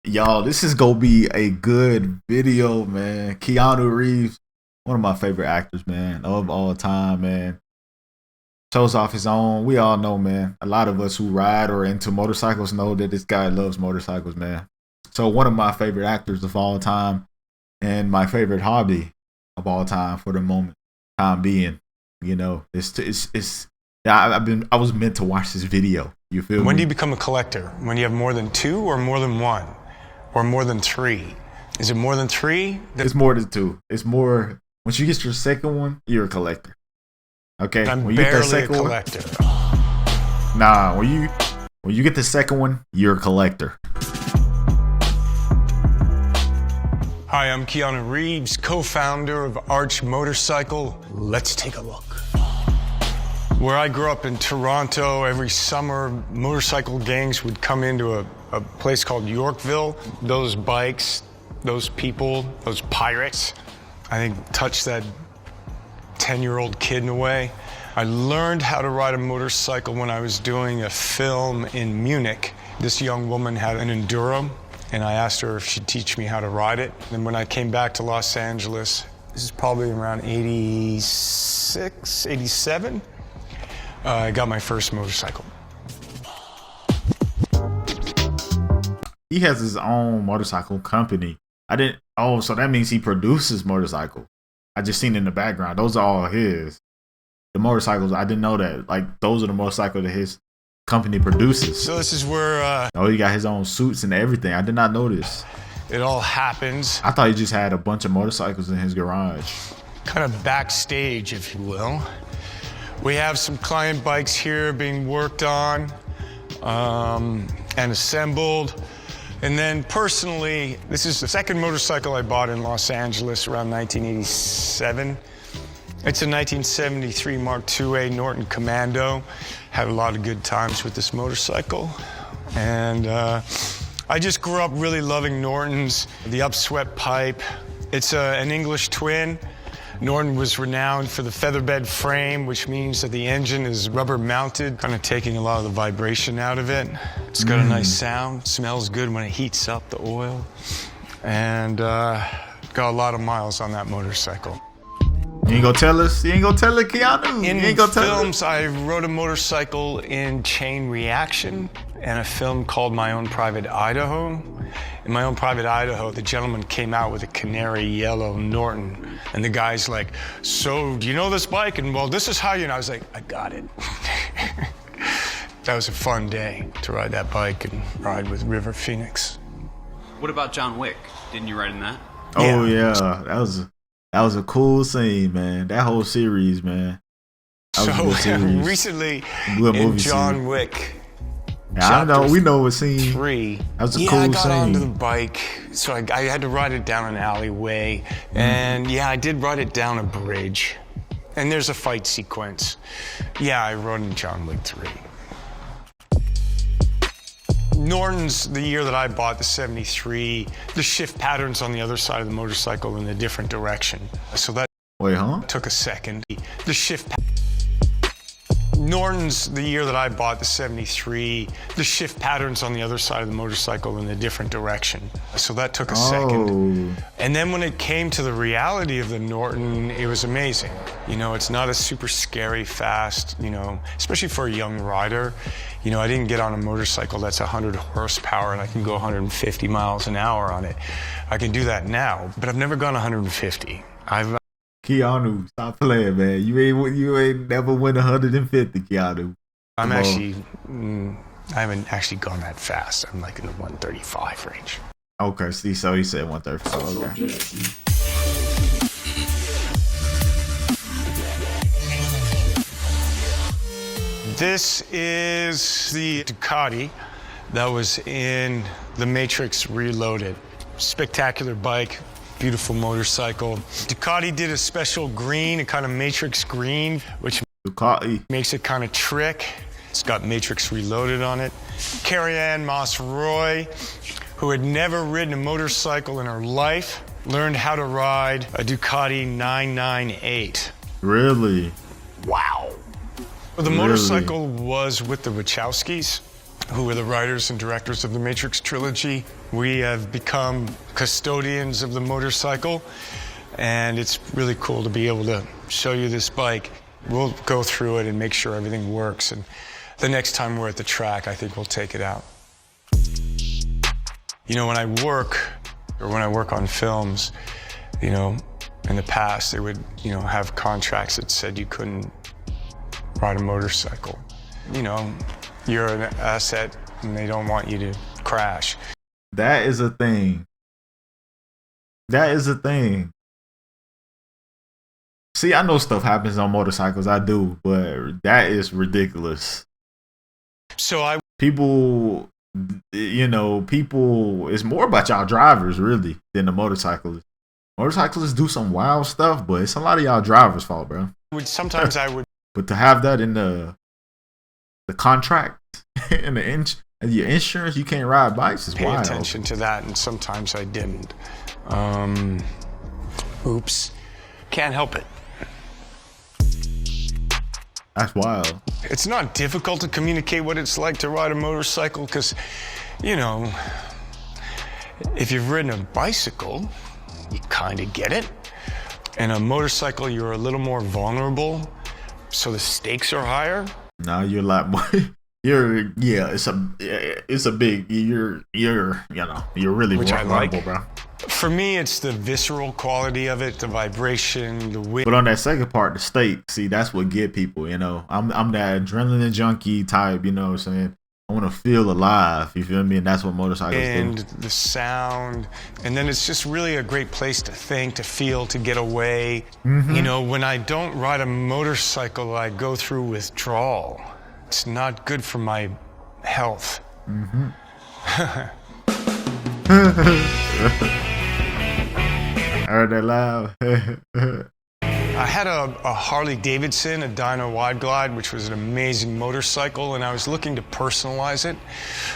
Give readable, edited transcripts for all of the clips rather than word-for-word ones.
Y'all, this is gonna be a good video, man. Keanu Reeves, one of my favorite actors, man, of all time, man. Shows off his own. We all know, man. A lot of us who ride or into motorcycles know that this guy loves motorcycles, man. So one of my favorite actors of all time, and my favorite hobby of all time for the moment, time being. You know, I was meant to watch this video. You feel me? When do you become a collector? When you have more than two or more than one? Or more than three? Is it more than three? It's more than two. It's more, once you get your second one, you're a collector. Okay? I'm when you get that barely a second collector. Nah, when you get the second one, you're a collector. Hi, I'm Keanu Reeves, co-founder of Arch Motorcycle. Let's take a look. Where I grew up in Toronto, every summer, motorcycle gangs would come into a place called Yorkville. Those bikes, those people, those pirates, I think touched that 10-year-old kid in a way. I learned how to ride a motorcycle when I was doing a film in Munich. This young woman had an Enduro, and I asked her if she'd teach me how to ride it. And when I came back to Los Angeles, this is probably around 86, 87, I got my first motorcycle. He has his own motorcycle company. So that means he produces motorcycles. I just seen in the background. Those are all his. The motorcycles, I didn't know that. Like, those are the motorcycles that his company produces. So this is where he got his own suits and everything. I did not know this. It all happens. I thought he just had a bunch of motorcycles in his garage. Kind of backstage, if you will. We have some client bikes here being worked on and assembled. And then personally, this is the second motorcycle I bought in Los Angeles around 1987. It's a 1973 Mark IIA Norton Commando. Had a lot of good times with this motorcycle. And I just grew up really loving Nortons, the upswept pipe. It's an English twin. Norton was renowned for the featherbed frame, which means that the engine is rubber mounted, kind of taking a lot of the vibration out of it. It's got a nice sound, smells good when it heats up the oil, and got a lot of miles on that motorcycle. You ain't gonna tell us? You ain't gonna tell it, Keanu? In you ain't gonna films, I rode a motorcycle in Chain Reaction and a film called My Own Private Idaho. In My Own Private Idaho, the gentleman came out with a canary yellow Norton. And the guy's like, so do you know this bike? And well, this is how you know. I was like, I got it. That was a fun day to ride that bike and ride with River Phoenix. What about John Wick? Didn't you ride in that? Oh yeah, that was a cool scene, man. That whole series, man. Recently in John Wick. Yeah, I know. We know what scene. 3. That was a cool scene. I got onto the bike, so I had to ride it down an alleyway, and I did ride it down a bridge. And there's a fight sequence. Yeah, I rode in John Wick 3. Norton's, the year that I bought the 73, the shift patterns on the other side of the motorcycle in a different direction. So that took a second. The shift Norton's, the year that I bought the 73, the shift patterns on the other side of the motorcycle in a different direction. So that took a second. And then when it came to the reality of the Norton, it was amazing. You know, it's not a super scary fast, you know, especially for a young rider. You know, I didn't get on a motorcycle that's 100 horsepower and I can go 150 miles an hour on it. I can do that now, but I've never gone 150. Keanu, stop playing, man. You ain't never win 150, Keanu. I haven't actually gone that fast. I'm like in the 135 range. Okay, see, so he said 135. Okay. This is the Ducati that was in The Matrix Reloaded. Spectacular bike. Beautiful motorcycle. Ducati did a special green, a kind of Matrix green, which makes it kind of trick. It's got Matrix Reloaded on it. Carrie-Anne Moss-Roy, who had never ridden a motorcycle in her life, learned how to ride a Ducati 998. Really? Wow. Well, the motorcycle was with the Wachowskis. who are the writers and directors of the Matrix trilogy. We have become custodians of the motorcycle, and it's really cool to be able to show you this bike. We'll go through it and make sure everything works, and the next time we're at the track, I think we'll take it out. You know, when I work on films, you know, in the past, they would, you know, have contracts that said you couldn't ride a motorcycle. You know, you're an asset and they don't want you to crash. That is a thing. That is a thing. See, I know stuff happens on motorcycles, I do, but that is ridiculous. So people, you know, it's more about y'all drivers really than the motorcyclists. Motorcyclists do some wild stuff, but it's a lot of y'all drivers' fault, bro. Sometimes I would. But to have that in the contract and your insurance, you can't ride bikes is wild. Pay attention to that, and sometimes I didn't. Oops. Can't help it. That's wild. It's not difficult to communicate what it's like to ride a motorcycle because, you know, if you've ridden a bicycle, you kind of get it. And a motorcycle, you're a little more vulnerable, so the stakes are higher. No, you're a lot more. It's a big. You're really Which I like, vulnerable, bro. For me, it's the visceral quality of it, the vibration, the wind. But on that second part, the stake, see, that's what get people, you know. I'm that adrenaline junkie type, you know what I'm saying? I want to feel alive, you feel me? And that's what motorcycles do. And the sound. And then it's just really a great place to think, to feel, to get away. Mm-hmm. You know, when I don't ride a motorcycle, I go through withdrawal. It's not good for my health. Mm-hmm. I heard that loud. I had a Harley Davidson, a Dyno Wide Glide, which was an amazing motorcycle, and I was looking to personalize it.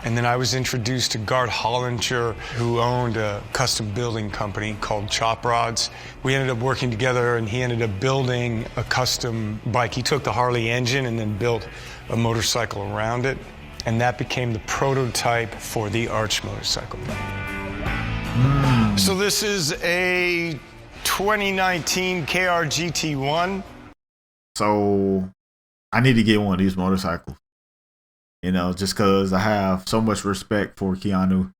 And then I was introduced to Gart Hollinger, who owned a custom building company called Chop Rods. We ended up working together, and he ended up building a custom bike. He took the Harley engine and then built a motorcycle around it, and that became the prototype for the Arch motorcycle. So this is a 2019 KR GT1. So I need to get one of these motorcycles, you know, just because I have so much respect for Keanu.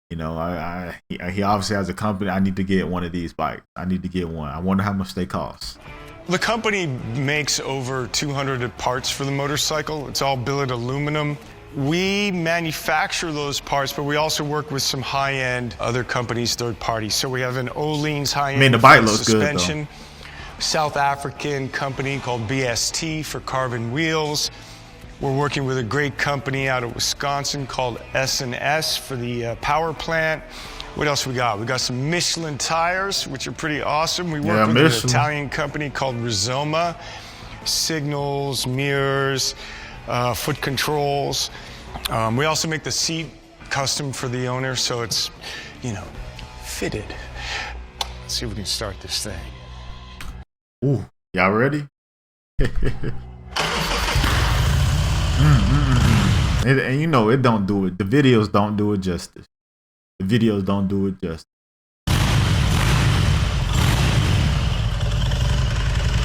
You know, he obviously has a company. I need to get one of these bikes. I need to get one. I wonder how much they cost. The company makes over 200 parts for the motorcycle. It's all billet aluminum. We manufacture those parts, but we also work with some high-end other companies, third parties. So we have an Öhlins high-end the bike looks suspension, good, South African company called BST for carbon wheels. We're working with a great company out of Wisconsin called S&S for the power plant. What else we got? We got some Michelin tires, which are pretty awesome. We work with an Italian company called Rizoma, signals, mirrors, foot controls. We also make the seat custom for the owner, so it's, you know, fitted. Let's see if we can start this thing. Ooh, y'all ready? And you know, it don't do it. The videos don't do it justice. The videos don't do it justice.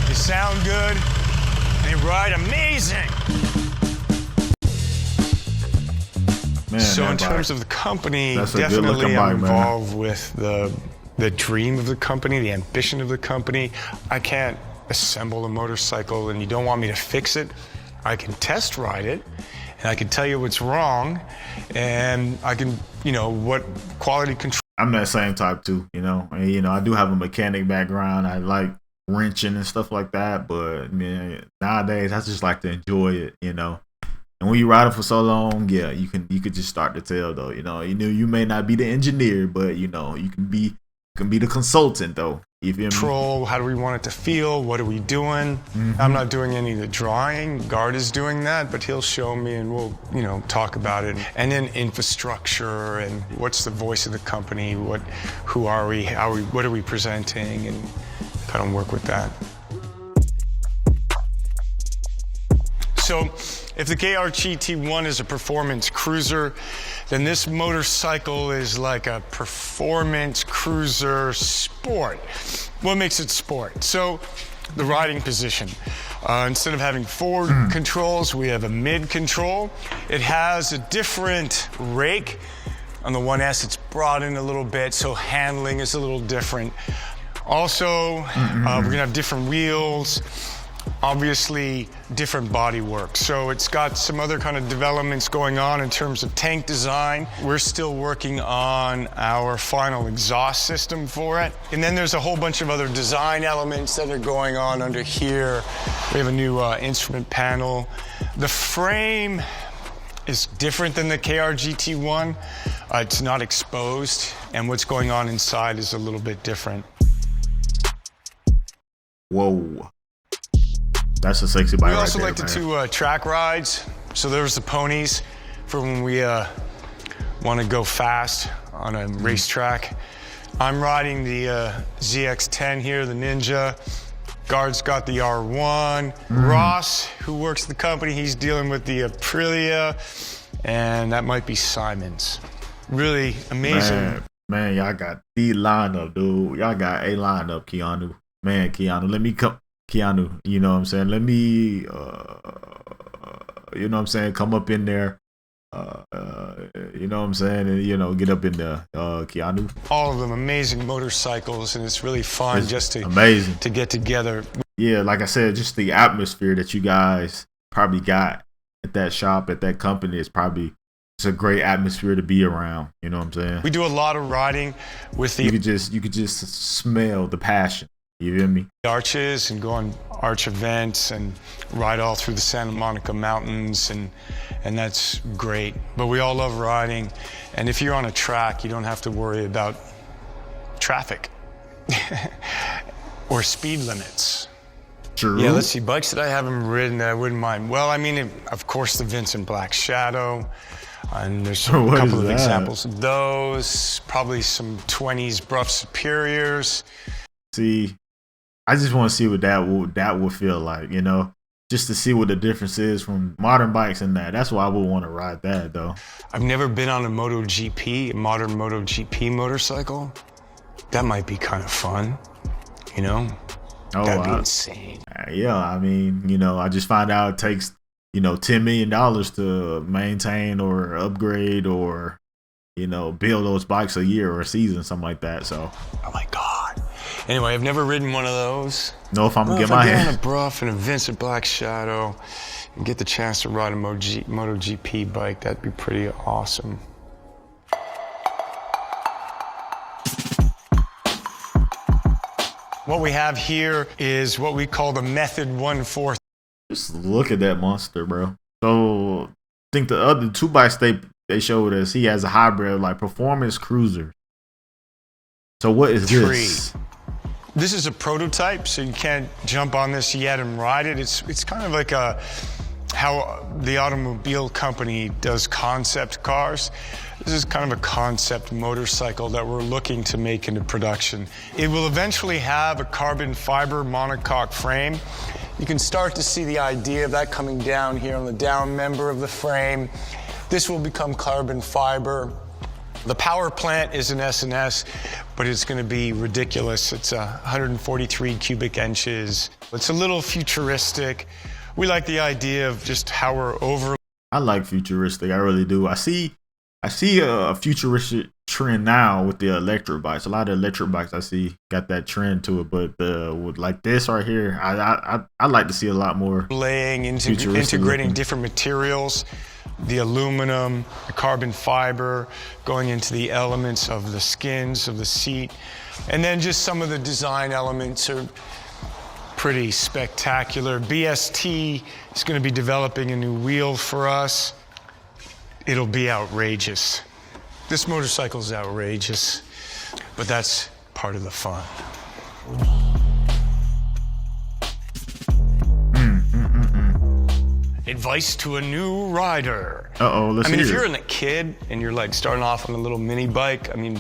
They sound good. They ride amazing. Man, so in terms of the company, definitely I'm involved with the dream of the company, the ambition of the company. I can't assemble a motorcycle and you don't want me to fix it. I can test ride it and I can tell you what's wrong and I can, you know, what quality control. I'm that same type too, you know. And, you know, I do have a mechanic background. I like wrenching and stuff like that, but man, nowadays I just like to enjoy it, you know. And when you ride it for so long, yeah, you could just start to tell though, you know, you may not be the engineer, but you know, you can be the consultant though. You feel me? Control, how do we want it to feel? What are we doing? Mm-hmm. I'm not doing any of the drawing. Gart is doing that, but he'll show me and we'll, you know, talk about it. And then infrastructure and what's the voice of the company? Who are we? What are we presenting? And I don't work with that. So If the KRGT1 is a performance cruiser, then this motorcycle is like a performance cruiser sport. What makes it sport? So, the riding position. Instead of having forward controls, we have a mid control. It has a different rake. On the 1S, it's broadened a little bit, so handling is a little different. Also, we're gonna have different wheels, obviously different body work. So it's got some other kind of developments going on in terms of tank design. We're still working on our final exhaust system for it. And then there's a whole bunch of other design elements that are going on under here. We have a new instrument panel. The frame is different than the KRGT1. It's not exposed, and what's going on inside is a little bit different. Whoa. That's a sexy bike. We also right like there, to do track rides. So there's the ponies for when we want to go fast on a racetrack. I'm riding the ZX-10 here, the Ninja. Guard's got the R1. Ross, who works at the company, he's dealing with the Aprilia, and that might be Simon's. Really amazing. Man, y'all got the lineup, dude. Y'all got a lineup, Keanu. Man, Keanu, let me come. Keanu, you know what I'm saying? Let me, you know what I'm saying? Come up in there, you know what I'm saying? And, you know, get up in there, Keanu. All of them amazing motorcycles, and it's really fun It's just to amazing to get together. Yeah, like I said, just the atmosphere that you guys probably got at that shop, at that company, it's a great atmosphere to be around. You know what I'm saying? We do a lot of riding with the You could just smell the passion. You feel me? arches and go on arch events and ride all through the Santa Monica Mountains, and that's great. But we all love riding, and if you're on a track, you don't have to worry about traffic or speed limits. True. Yeah, let's see, bikes that I haven't ridden that I wouldn't mind. Well, I mean, of course, the Vincent Black Shadow, and there's a What couple is of that? examples of those, probably some 20s Bruff Superiors. See, I just want to see what that would feel like, you know, just to see what the difference is from modern bikes and that. That's why I would want to ride that, though. I've never been on a Moto GP, a modern Moto GP motorcycle. That might be kind of fun, you know? Oh, That'd be insane. Yeah, I mean, you know, I just find out it takes, you know, $10 million to maintain or upgrade or, you know, build those bikes a year or a season, something like that. So, Oh my God. Anyway, I've never ridden one of those. know if I'm gonna Well, get if my I get on a hand. Bruff and a Vincent Black Shadow and get the chance to ride a MotoGP bike, that'd be pretty awesome. What we have here is what we call the Method 1/4. Just look at that monster, bro. So, I think the other two bikes they showed us, he has a hybrid, like performance cruiser. So, what is this? This is a prototype, so you can't jump on this yet and ride it. It's kind of like how the automobile company does concept cars. This is kind of a concept motorcycle that we're looking to make into production. It will eventually have a carbon fiber monocoque frame. You can start to see the idea of that coming down here on the down member of the frame. This will become carbon fiber. The power plant is an S&S, but it's going to be ridiculous. It's 143 cubic inches. It's a little futuristic. We like the idea of just how we're over. I like futuristic. I really do. I see a futuristic trend now with the electric bikes. A lot of electric bikes I see got that trend to it, but with like this right here, I like to see a lot more Laying, futuristic integrating looking. different materials, the aluminum, the carbon fiber, going into the elements of the skins of the seat. And then just some of the design elements are pretty spectacular. BST is going to be developing a new wheel for us. It'll be outrageous. This motorcycle is outrageous, but that's part of the fun. Advice to a new rider. Let's I mean, hear if it. you're a kid and you're like starting off on a little mini bike, I mean,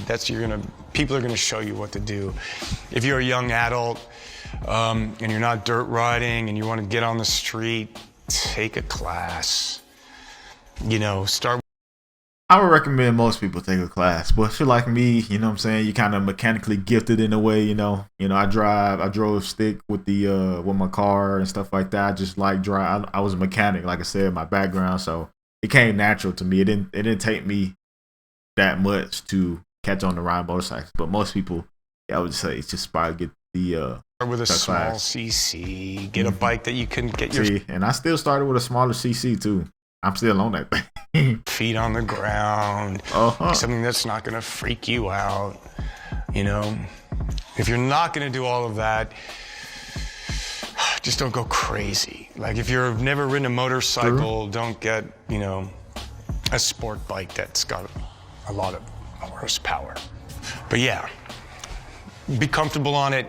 people are gonna show you what to do. If you're a young adult and you're not dirt riding and you want to get on the street, take a class. You know, start. I would recommend most people take a class, but if you're like me, you know what I'm saying, you kind of mechanically gifted in a way, you know. I drove stick with the with my car and stuff like that. I just like drive. I was a mechanic, like I said, my background, so it came natural to me. It didn't take me that much to catch on to ride motorcycles, but most people, yeah, I would say it's just probably get the Start with a small class. CC. Get a bike that you can get your And I still started with a smaller CC too. I'm still on that thing. feet on the ground. Something that's not going to freak you out. You know, if you're not going to do all of that, just don't go crazy. Like if you've never ridden a motorcycle, don't get, you know, a sport bike that's got a lot of horsepower. But yeah, be comfortable on it.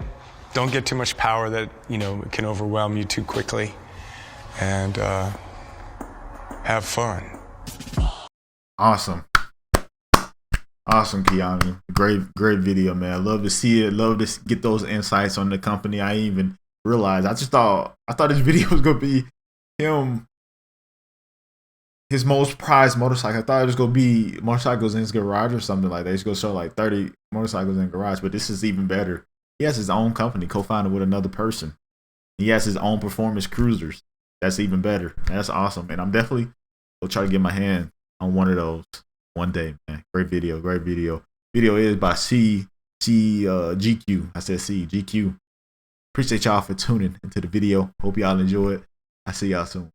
Don't get too much power that, you know, can overwhelm you too quickly. And have fun. Awesome, Keanu. Great video, man. I love to see it. Love to get those insights on the company. I didn't even realized. I thought this video was gonna be him, his most prized motorcycle. I thought it was gonna be motorcycles in his garage or something like that. He's gonna show like 30 motorcycles in the garage, but this is even better. He has his own company, co-founded with another person. He has his own performance cruisers. That's even better. That's awesome, and I'm definitely gonna try to get my hand on one of those one day, man. Great video. Video is by GQ. I said GQ. Appreciate y'all for tuning into the video. Hope y'all enjoy it. I see y'all soon.